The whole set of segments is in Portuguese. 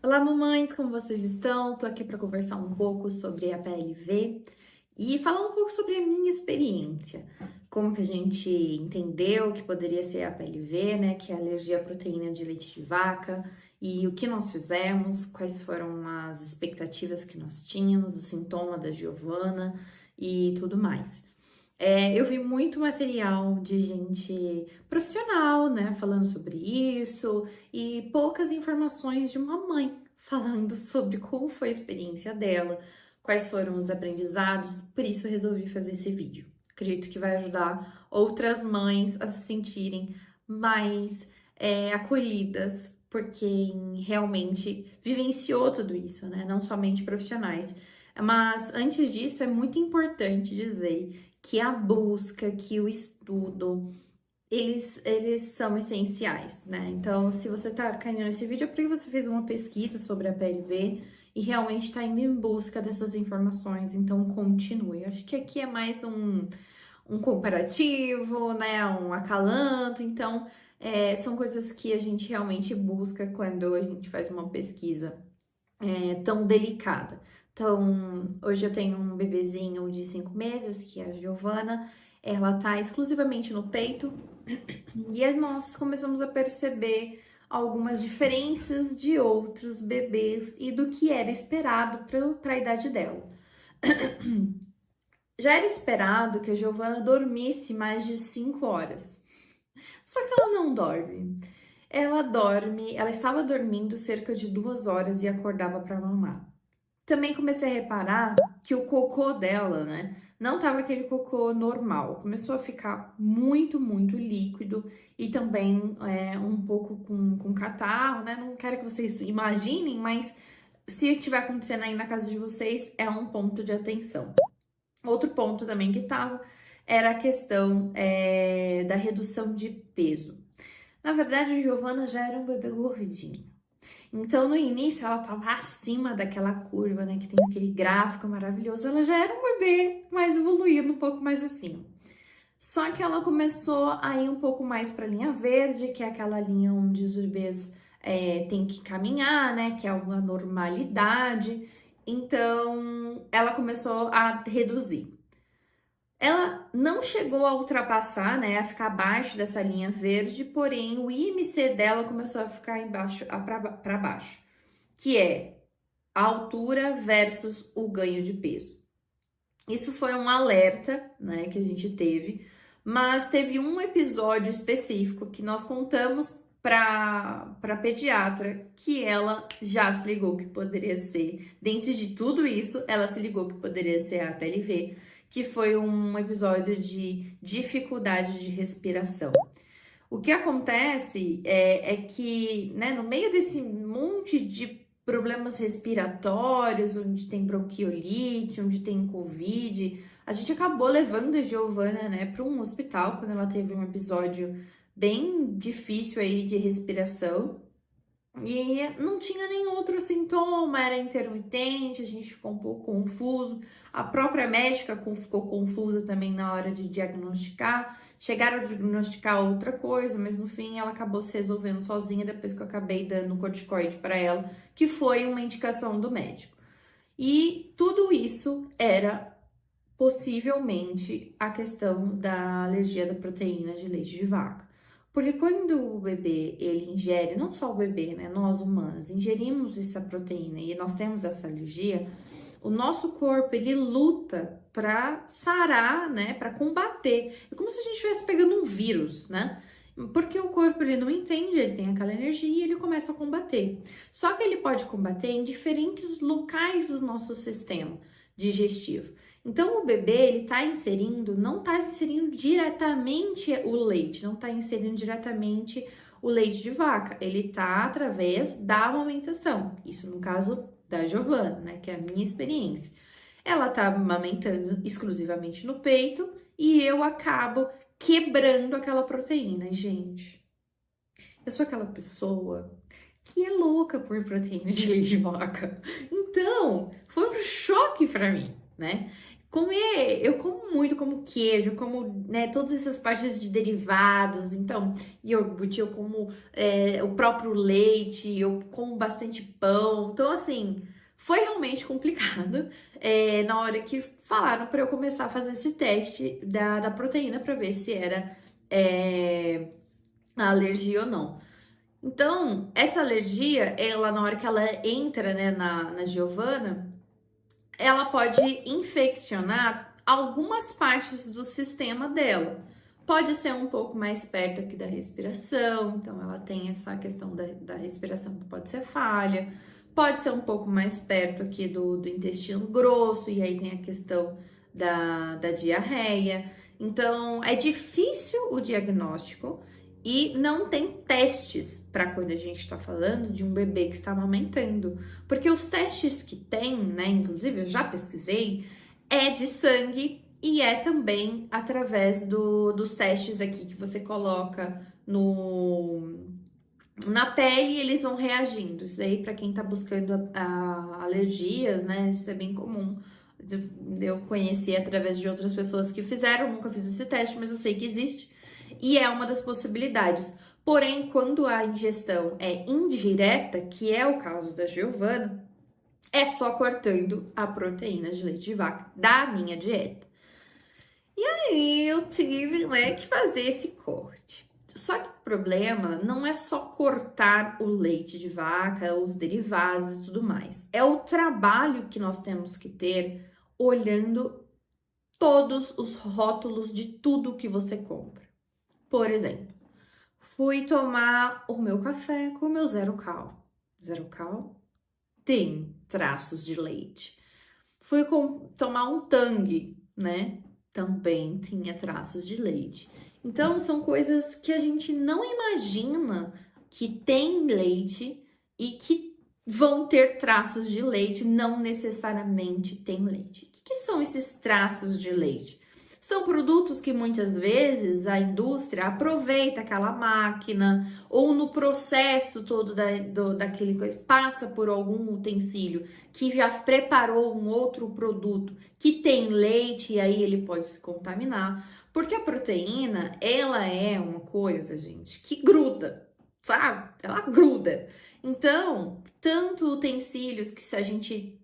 Olá, mamães, como vocês estão? Tô aqui para conversar um pouco sobre a PLV e falar um pouco sobre a minha experiência. Como que a gente entendeu que poderia ser a PLV, né, que é a alergia à proteína de leite de vaca, e o que nós fizemos, quais foram as expectativas que nós tínhamos, o sintoma da Giovana e tudo mais. Eu vi muito material de gente profissional, né, falando sobre isso, e poucas informações de uma mãe falando sobre como foi a experiência dela, quais foram os aprendizados, por isso eu resolvi fazer esse vídeo. Acredito que vai ajudar outras mães a se sentirem mais acolhidas por quem realmente vivenciou tudo isso, né? Não somente profissionais. Mas antes disso, é muito importante dizer que a busca, que o estudo, eles são essenciais, né? Então, se você tá caindo nesse vídeo, é porque você fez uma pesquisa sobre a PLV e realmente está indo em busca dessas informações, então continue. Acho que aqui é mais um comparativo, né? Um acalanto, então são coisas que a gente realmente busca quando a gente faz uma pesquisa tão delicada. Então, hoje eu tenho um bebezinho de 5 meses, que é a Giovana, ela tá exclusivamente no peito, e aí nós começamos a perceber algumas diferenças de outros bebês e do que era esperado para a idade dela. Já era esperado que a Giovana dormisse mais de 5 horas, só que ela não dorme. Ela estava dormindo cerca de 2 horas e acordava para mamar. Também comecei a reparar que o cocô dela, né, não tava aquele cocô normal. Começou a ficar muito líquido e também um pouco com catarro, né? Não quero que vocês imaginem, mas se estiver acontecendo aí na casa de vocês, é um ponto de atenção. Outro ponto também que estava era a questão da redução de peso. Na verdade, a Giovana já era um bebê gordinho. Então, no início, ela estava acima daquela curva, né? Que tem aquele gráfico maravilhoso. Ela já era um bebê mais evoluído, um pouco mais acima. Só que ela começou a ir um pouco mais para a linha verde, que é aquela linha onde os bebês têm que caminhar, né? Que é uma normalidade. Então, ela começou a reduzir. Ela não chegou a ultrapassar, né, a ficar abaixo dessa linha verde, porém o IMC dela começou a ficar embaixo, para baixo, que é a altura versus o ganho de peso. Isso foi um alerta, né, que a gente teve, mas teve um episódio específico que nós contamos para pediatra que ela já se ligou que poderia ser, dentro de tudo isso, ela se ligou que poderia ser a PLV, que foi um episódio de dificuldade de respiração. O que acontece é que, né, no meio desse monte de problemas respiratórios, onde tem bronquiolite, onde tem Covid, a gente acabou levando a Giovana, né, para um hospital quando ela teve um episódio bem difícil aí de respiração. E não tinha nenhum outro sintoma, era intermitente, a gente ficou um pouco confuso. A própria médica ficou confusa também na hora de diagnosticar. Chegaram a diagnosticar outra coisa, mas no fim ela acabou se resolvendo sozinha depois que eu acabei dando corticoide para ela, que foi uma indicação do médico. E tudo isso era possivelmente a questão da alergia da proteína de leite de vaca. Porque quando o bebê, ele ingere, não só o bebê, né, nós humanos, ingerimos essa proteína e nós temos essa alergia, o nosso corpo, ele luta para sarar, né, para combater. É como se a gente estivesse pegando um vírus, né? Porque o corpo, ele não entende, ele tem aquela energia e ele começa a combater. Só que ele pode combater em diferentes locais do nosso sistema digestivo. Então, o bebê, ele não está inserindo diretamente o leite, não está inserindo diretamente o leite de vaca. Ele está através da amamentação. Isso no caso da Giovana, né, que é a minha experiência. Ela tá amamentando exclusivamente no peito e eu acabo quebrando aquela proteína, gente. Eu sou aquela pessoa que é louca por proteína de leite de vaca. Então, foi um choque para mim, né? Eu como muito, como queijo, como, né, todas essas partes de derivados, então, iogurte, eu como o próprio leite, eu como bastante pão, então, assim, foi realmente complicado na hora que falaram para eu começar a fazer esse teste da proteína para ver se era a alergia ou não. Então, essa alergia, ela, na hora que ela entra, né, na Giovana, ela pode infeccionar algumas partes do sistema dela. Pode ser um pouco mais perto aqui da respiração, então ela tem essa questão da respiração que pode ser falha. Pode ser um pouco mais perto aqui do intestino grosso, e aí tem a questão da diarreia. Então, é difícil o diagnóstico e não tem testes para quando a gente está falando de um bebê que está amamentando. Porque os testes que tem, né, inclusive eu já pesquisei, é de sangue e é também através dos testes aqui que você coloca na pele e eles vão reagindo. Isso aí, para quem tá buscando alergias, né, isso é bem comum. Eu conheci através de outras pessoas que fizeram, nunca fiz esse teste, mas eu sei que existe e é uma das possibilidades. Porém, quando a ingestão é indireta, que é o caso da Giovana, é só cortando a proteína de leite de vaca da minha dieta. E aí eu tive, né, que fazer esse corte. Só que o problema não é só cortar o leite de vaca, os derivados e tudo mais. É o trabalho que nós temos que ter olhando todos os rótulos de tudo que você compra. Por exemplo, fui tomar o meu café com o meu zero cal. Zero cal tem traços de leite. Fui tomar um Tang, né? Também tinha traços de leite. Então, são coisas que a gente não imagina que tem leite e que vão ter traços de leite, não necessariamente tem leite. O que são esses traços de leite? São produtos que muitas vezes a indústria aproveita aquela máquina ou no processo todo daquele coisa, passa por algum utensílio que já preparou um outro produto que tem leite e aí ele pode se contaminar. Porque a proteína, ela é uma coisa, gente, que gruda, sabe? Ela gruda. Então, tanto utensílios que se a gente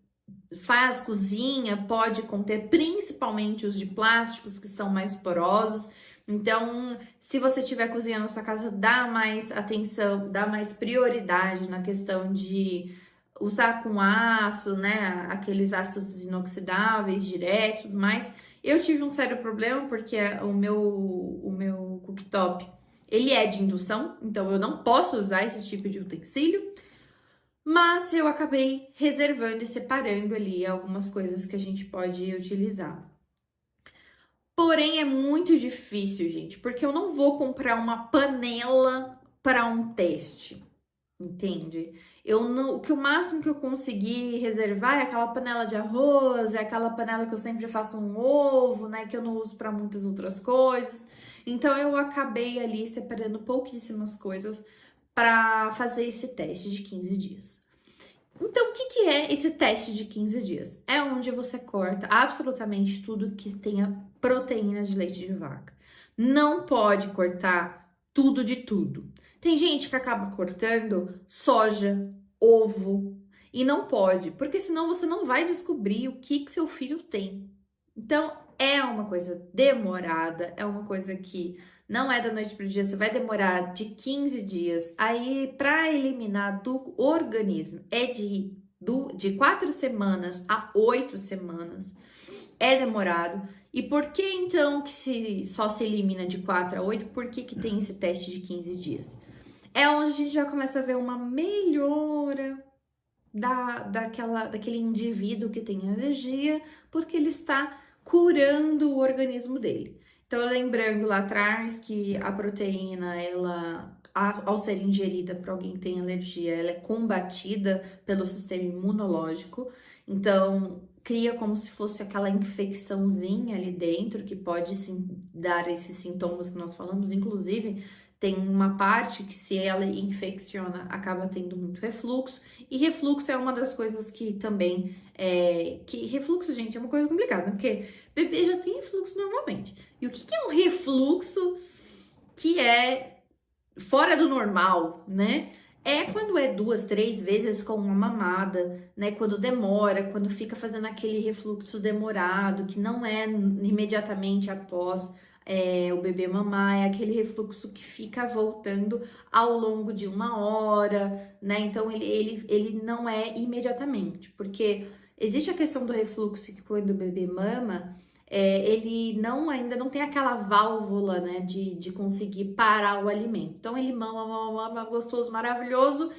faz cozinha, pode conter principalmente os de plásticos que são mais porosos. Então, se você estiver cozinhando na sua casa, dá mais atenção, dá mais prioridade na questão de usar com aço, né? Aqueles aços inoxidáveis direto, tudo mais. Eu tive um sério problema porque o meu cooktop, ele é de indução, então eu não posso usar esse tipo de utensílio. Mas eu acabei reservando e separando ali algumas coisas que a gente pode utilizar. Porém, é muito difícil, gente, porque eu não vou comprar uma panela para um teste, entende? O máximo que eu consegui reservar é aquela panela de arroz, é aquela panela que eu sempre faço um ovo, né, que eu não uso para muitas outras coisas. Então, eu acabei ali separando pouquíssimas coisas para fazer esse teste de 15 dias. Então, o que é esse teste de 15 dias? É onde você corta absolutamente tudo que tenha proteína de leite de vaca. Não pode cortar tudo de tudo. Tem gente que acaba cortando soja, ovo, e não pode, porque senão você não vai descobrir o que seu filho tem. Então, é uma coisa demorada, é uma coisa que não é da noite para o dia, você vai demorar de 15 dias. Aí, para eliminar do organismo, é de 4 semanas a 8 semanas. É demorado. E por que então que só se elimina de 4 a 8? Por que tem esse teste de 15 dias? É onde a gente já começa a ver uma melhora daquele indivíduo que tem alergia, porque ele está curando o organismo dele. Então, lembrando lá atrás que a proteína, ao ser ingerida por alguém que tem alergia, ela é combatida pelo sistema imunológico. Então, cria como se fosse aquela infecçãozinha ali dentro, que pode sim dar esses sintomas que nós falamos. Inclusive, tem uma parte que se ela infecciona, acaba tendo muito refluxo. E refluxo é uma das coisas que também que refluxo, gente, é uma coisa complicada, né? Porque bebê já tem refluxo normalmente. E o que é um refluxo que é fora do normal, né? É quando é 2, 3 vezes com uma mamada, né? Quando demora, quando fica fazendo aquele refluxo demorado, que não é imediatamente após o bebê mamar, é aquele refluxo que fica voltando ao longo de 1 hora, né? Então ele não é imediatamente, porque existe a questão do refluxo que quando o bebê mama, ele ainda não tem aquela válvula, né, de conseguir parar o alimento. Então ele mama, gostoso, maravilhoso,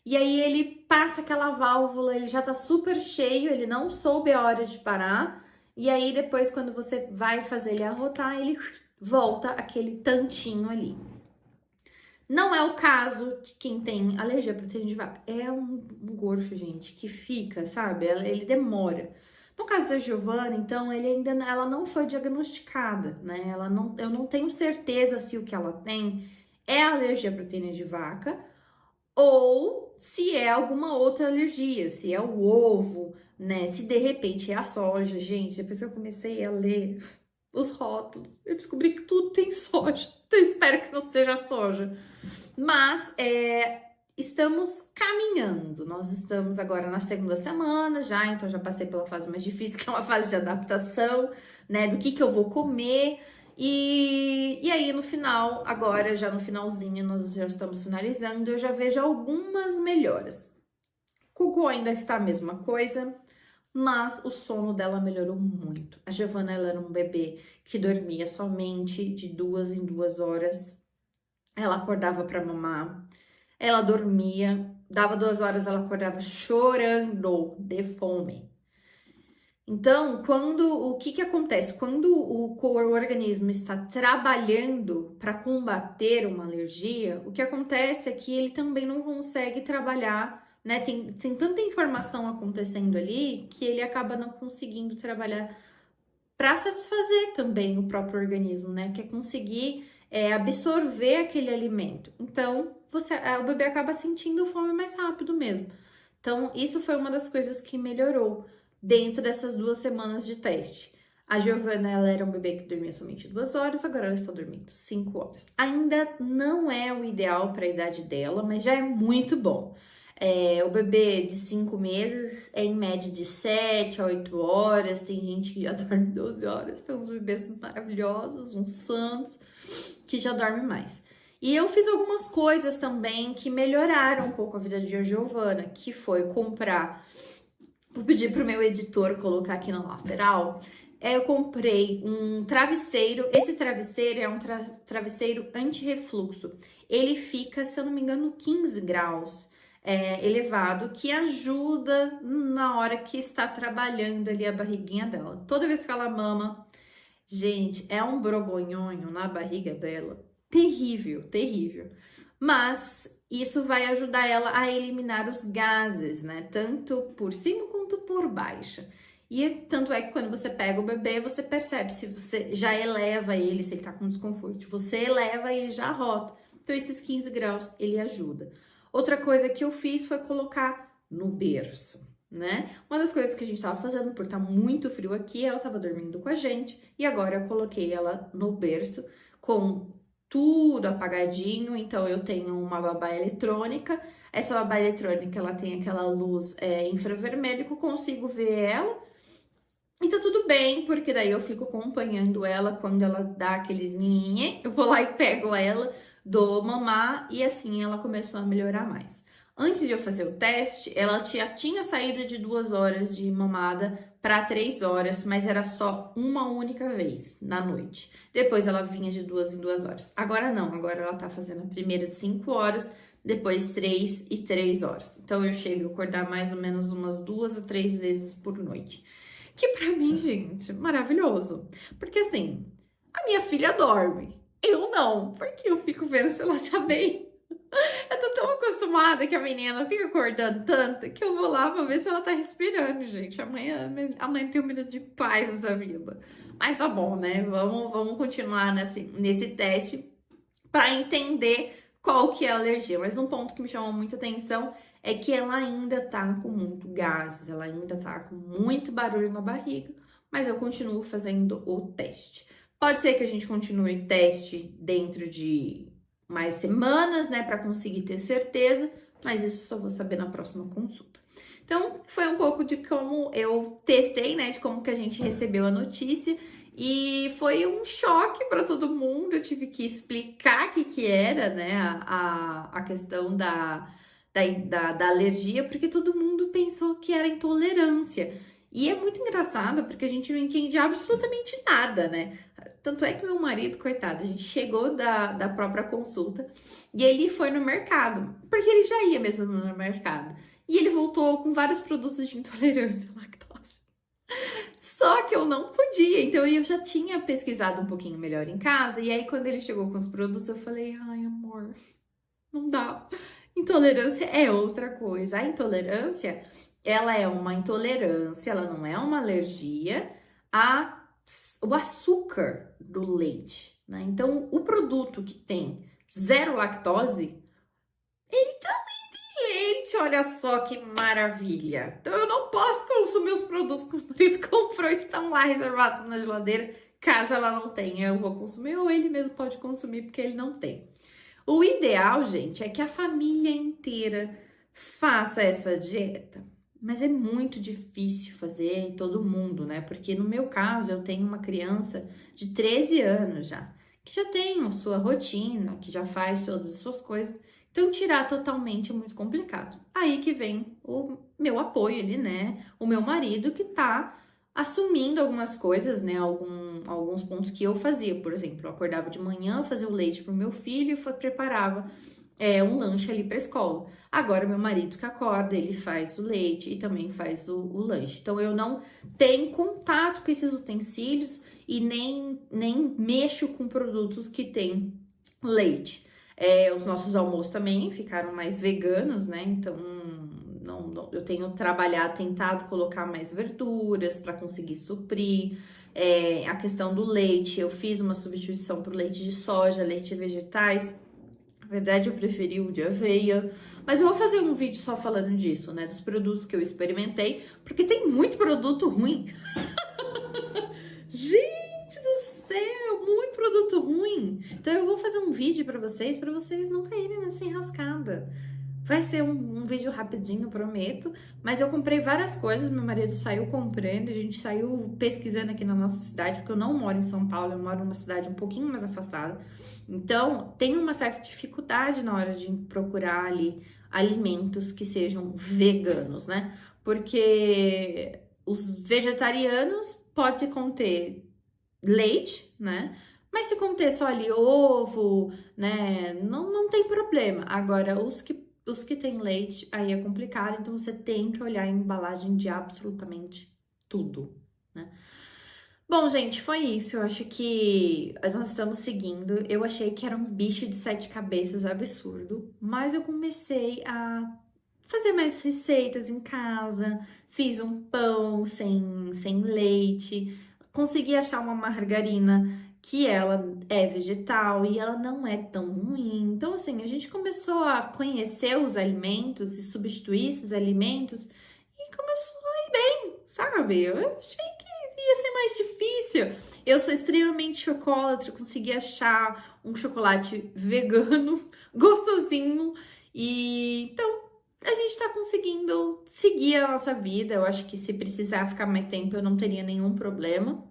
e aí ele passa aquela válvula, ele já tá super cheio, ele não soube a hora de parar, e aí depois quando você vai fazer ele arrotar, ele volta aquele tantinho ali. Não é o caso de quem tem alergia à proteína de vaca. É um gorfo, gente, que fica, sabe? Ele demora. No caso da Giovana, então, ela não foi diagnosticada, né? Eu não tenho certeza se o que ela tem é alergia à proteína de vaca ou se é alguma outra alergia, se é o ovo, né? Se de repente é a soja. Gente, depois que eu comecei a ler os rótulos, eu descobri que tudo tem soja. Então, eu espero que não seja soja. Mas estamos caminhando. Nós estamos agora na 2ª semana já, então já passei pela fase mais difícil, que é uma fase de adaptação, né? Do que eu vou comer. E aí no final, agora já no finalzinho, nós já estamos finalizando, eu já vejo algumas melhoras. Cuco ainda está a mesma coisa, mas o sono dela melhorou muito. A Giovana, ela era um bebê que dormia somente de 2 em 2 horas. Ela acordava para mamar, ela dormia, dava 2 horas, ela acordava chorando de fome. Então, o que acontece? Quando o organismo está trabalhando para combater uma alergia, o que acontece é que ele também não consegue trabalhar, né? Tem tanta informação acontecendo ali que ele acaba não conseguindo trabalhar para satisfazer também o próprio organismo, né? Que é conseguir absorver aquele alimento. Então, o bebê acaba sentindo fome mais rápido mesmo. Então, isso foi uma das coisas que melhorou dentro dessas 2 semanas de teste. A Giovana, ela era um bebê que dormia somente 2 horas, agora ela está dormindo 5 horas. Ainda não é o ideal para a idade dela, mas já é muito bom. O bebê de 5 meses é em média de 7 a 8 horas, tem gente que já dorme 12 horas, tem uns bebês maravilhosos, uns santos, que já dormem mais. E eu fiz algumas coisas também que melhoraram um pouco a vida de Giovana, que foi comprar, vou pedir pro meu editor colocar aqui na lateral, eu comprei um travesseiro, esse travesseiro é um travesseiro anti-refluxo, ele fica, se eu não me engano, 15 graus, elevado, que ajuda na hora que está trabalhando ali a barriguinha dela. Toda vez que ela mama, gente, é um brogonhonho na barriga dela, terrível, terrível. Mas isso vai ajudar ela a eliminar os gases, né? Tanto por cima quanto por baixo. E tanto é que quando você pega o bebê, você percebe se você já eleva ele, se ele tá com desconforto, você eleva e ele já rota. Então, esses 15 graus, ele ajuda. Outra coisa que eu fiz foi colocar no berço, né? Uma das coisas que a gente tava fazendo, por estar muito frio aqui, ela tava dormindo com a gente, e agora eu coloquei ela no berço com tudo apagadinho, então eu tenho uma babá eletrônica, essa babá eletrônica, ela tem aquela luz infravermelho que eu consigo ver ela, e tá tudo bem, porque daí eu fico acompanhando ela quando ela dá aqueles ninhê, eu vou lá e pego ela, dou mamar, e assim ela começou a melhorar mais. Antes de eu fazer o teste, ela já tinha saído de 2 horas de mamada para 3 horas, mas era só uma única vez na noite. Depois ela vinha de 2 em 2 horas. Agora não, agora ela tá fazendo a primeira de 5 horas, depois 3 e 3 horas. Então eu chego a acordar mais ou menos umas 2 a 3 vezes por noite. Que pra mim, gente, maravilhoso. Porque assim, a minha filha dorme. Eu não, porque eu fico vendo se ela tá bem. Eu tô tão acostumada que a menina fica acordando tanto que eu vou lá pra ver se ela tá respirando, gente. Amanhã a mãe tem um minuto de paz nessa vida. Mas tá bom, né? Vamos continuar nesse teste. para entender qual que é a alergia. Mas um ponto que me chamou muita atenção é que ela ainda tá com muito gases, ela ainda tá com muito barulho na barriga, mas eu continuo fazendo o teste. Pode ser que a gente continue o teste dentro de mais semanas, né, para conseguir ter certeza, mas isso eu só vou saber na próxima consulta. Então, foi um pouco de como eu testei, né, de como que a gente recebeu a notícia. E foi um choque para todo mundo. Eu tive que explicar o que era, né, a questão da alergia, porque todo mundo pensou que era intolerância. E é muito engraçado porque a gente não entende absolutamente nada, né? Tanto é que meu marido, coitado, a gente chegou da própria consulta e ele foi no mercado, porque ele já ia mesmo no mercado. E ele voltou com vários produtos de intolerância à lactose. Só que eu não podia, então eu já tinha pesquisado um pouquinho melhor em casa. E aí, quando ele chegou com os produtos, eu falei: ai, amor, não dá. Intolerância é outra coisa. A intolerância, ela é uma intolerância, ela não é uma alergia ao açúcar do leite, né? Então, o produto que tem zero lactose, ele também tem leite, olha só que maravilha. Então, eu não posso consumir os produtos que o marido comprou, estão lá reservados na geladeira, caso ela não tenha, eu vou consumir, ou ele mesmo pode consumir, porque ele não tem. O ideal, gente, é que a família inteira faça essa dieta. Mas é muito difícil fazer todo mundo, né? Porque no meu caso, eu tenho uma criança de 13 anos já, que já tem a sua rotina, que já faz todas as suas coisas. Então, tirar totalmente é muito complicado. Aí que vem o meu apoio ali, né? O meu marido que tá assumindo algumas coisas, né? Alguns pontos que eu fazia. Por exemplo, eu acordava de manhã, fazia o leite pro meu filho e preparava um lanche ali para escola. Agora, meu marido que acorda, ele faz o leite e também faz o lanche. Então, eu não tenho contato com esses utensílios e nem mexo com produtos que têm leite. Os nossos almoços também ficaram mais veganos, né? Então, eu tenho trabalhado, tentado colocar mais verduras para conseguir suprir. A questão do leite, eu fiz uma substituição para o leite de soja, leite vegetais. Na verdade, eu preferi o de aveia, mas eu vou fazer um vídeo só falando disso, né? Dos produtos que eu experimentei, porque tem muito produto ruim. Gente do céu, muito produto ruim. Então eu vou fazer um vídeo para vocês não caírem nessa enrascada. Vai ser um vídeo rapidinho, prometo, mas eu comprei várias coisas, meu marido saiu comprando, a gente saiu pesquisando aqui na nossa cidade, porque eu não moro em São Paulo, eu moro numa cidade um pouquinho mais afastada. Então, tem uma certa dificuldade na hora de procurar ali alimentos que sejam veganos, né? Porque os vegetarianos pode conter leite, né? Mas se conter só ali ovo, né? Não tem problema. Agora, os que têm leite, aí é complicado, então você tem que olhar a embalagem de absolutamente tudo, né? Bom, gente, foi isso. Eu acho que nós estamos seguindo. Eu achei que era um bicho de 7 cabeças absurdo, mas eu comecei a fazer mais receitas em casa, fiz um pão sem leite, consegui achar uma margarina que ela é vegetal e ela não é tão ruim. Então, assim, a gente começou a conhecer os alimentos e substituir esses alimentos e começou a ir bem, sabe? Eu achei que ia ser mais difícil. Eu sou extremamente chocolatra, consegui achar um chocolate vegano, gostosinho, e então a gente tá conseguindo seguir a nossa vida. Eu acho que se precisar ficar mais tempo, eu não teria nenhum problema,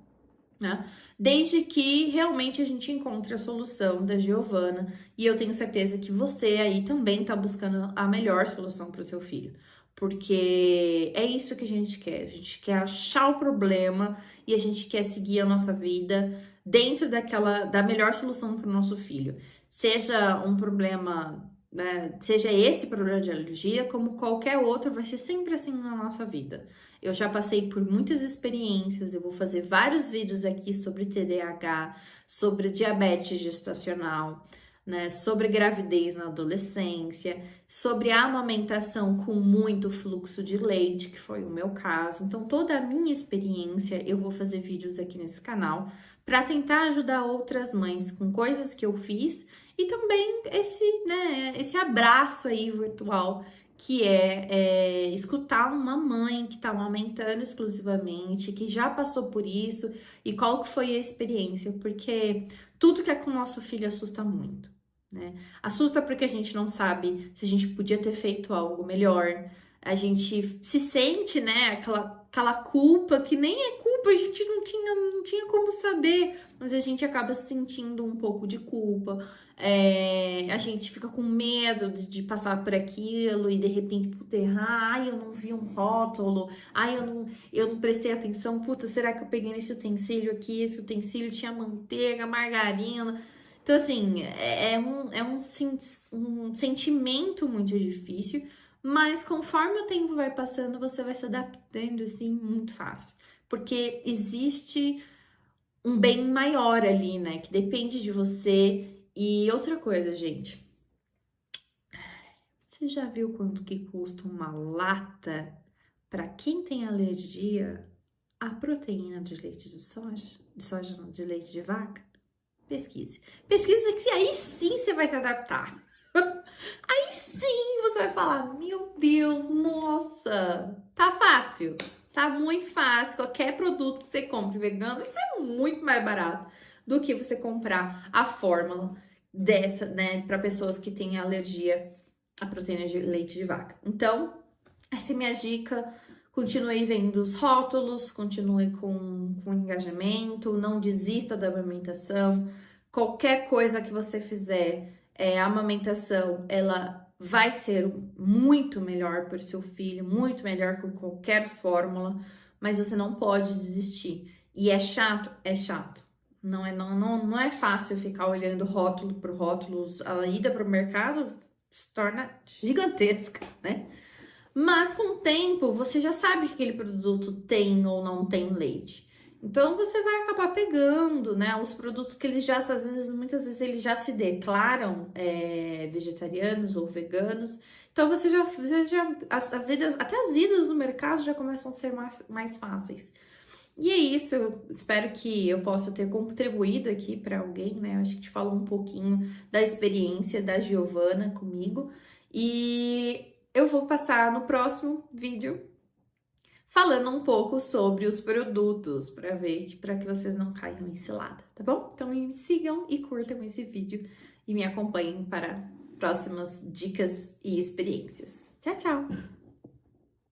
né? Desde que realmente a gente encontre a solução da Giovana, e eu tenho certeza que você aí também tá buscando a melhor solução para o seu filho, porque é isso que a gente quer achar o problema e a gente quer seguir a nossa vida dentro da melhor solução para o nosso filho, seja um problema, né, seja esse problema de alergia, como qualquer outro, vai ser sempre assim na nossa vida. Eu já passei por muitas experiências, eu vou fazer vários vídeos aqui sobre TDAH, sobre diabetes gestacional, né, sobre gravidez na adolescência, sobre a amamentação com muito fluxo de leite, que foi o meu caso. Então, toda a minha experiência, eu vou fazer vídeos aqui nesse canal para tentar ajudar outras mães com coisas que eu fiz E também esse abraço aí virtual, que é escutar uma mãe que tá amamentando exclusivamente, que já passou por isso, e qual que foi a experiência, porque tudo que é com o nosso filho assusta muito, né? Assusta porque a gente não sabe se a gente podia ter feito algo melhor, a gente se sente, né, aquela culpa que nem é culpa, a gente não tinha como saber, mas a gente acaba sentindo um pouco de culpa. A gente fica com medo de passar por aquilo e de repente puta, errar, ai, eu não vi um rótulo, ai, eu não prestei atenção, puta, será que eu peguei nesse utensílio aqui? Esse utensílio tinha manteiga, margarina. Então, assim, um sentimento muito difícil, mas conforme o tempo vai passando, você vai se adaptando, assim, muito fácil. Porque existe um bem maior ali, né? Que depende de você. E outra coisa, gente. Você já viu quanto que custa uma lata para quem tem alergia à proteína de leite de soja? De soja não, de leite de vaca? Pesquise. Pesquise que aí sim você vai se adaptar. Aí sim você vai falar, meu Deus, nossa, tá fácil. Tá muito fácil. Qualquer produto que você compre vegano, isso é muito mais barato do que você comprar a fórmula dessa, né, para pessoas que têm alergia à proteína de leite de vaca. Então, essa é minha dica. Continue vendo os rótulos, continue com engajamento, não desista da amamentação. Qualquer coisa que você fizer, a amamentação, ela vai ser muito melhor para o seu filho, muito melhor que qualquer fórmula, mas você não pode desistir. E é chato? É chato. Não é fácil ficar olhando rótulo por rótulo. A ida para o mercado se torna gigantesca, né? Mas com o tempo, você já sabe que aquele produto tem ou não tem leite. Então você vai acabar pegando, né? Os produtos que eles já, muitas vezes eles já se declaram vegetarianos ou veganos. Então você já as idas, até as idas no mercado já começam a ser mais fáceis. E é isso, eu espero que eu possa ter contribuído aqui para alguém, né? Eu acho que te falou um pouquinho da experiência da Giovana comigo. E eu vou passar no próximo vídeo falando um pouco sobre os produtos para ver para que vocês não caiam em cilada, tá bom? Então me sigam e curtam esse vídeo e me acompanhem para próximas dicas e experiências. Tchau, tchau!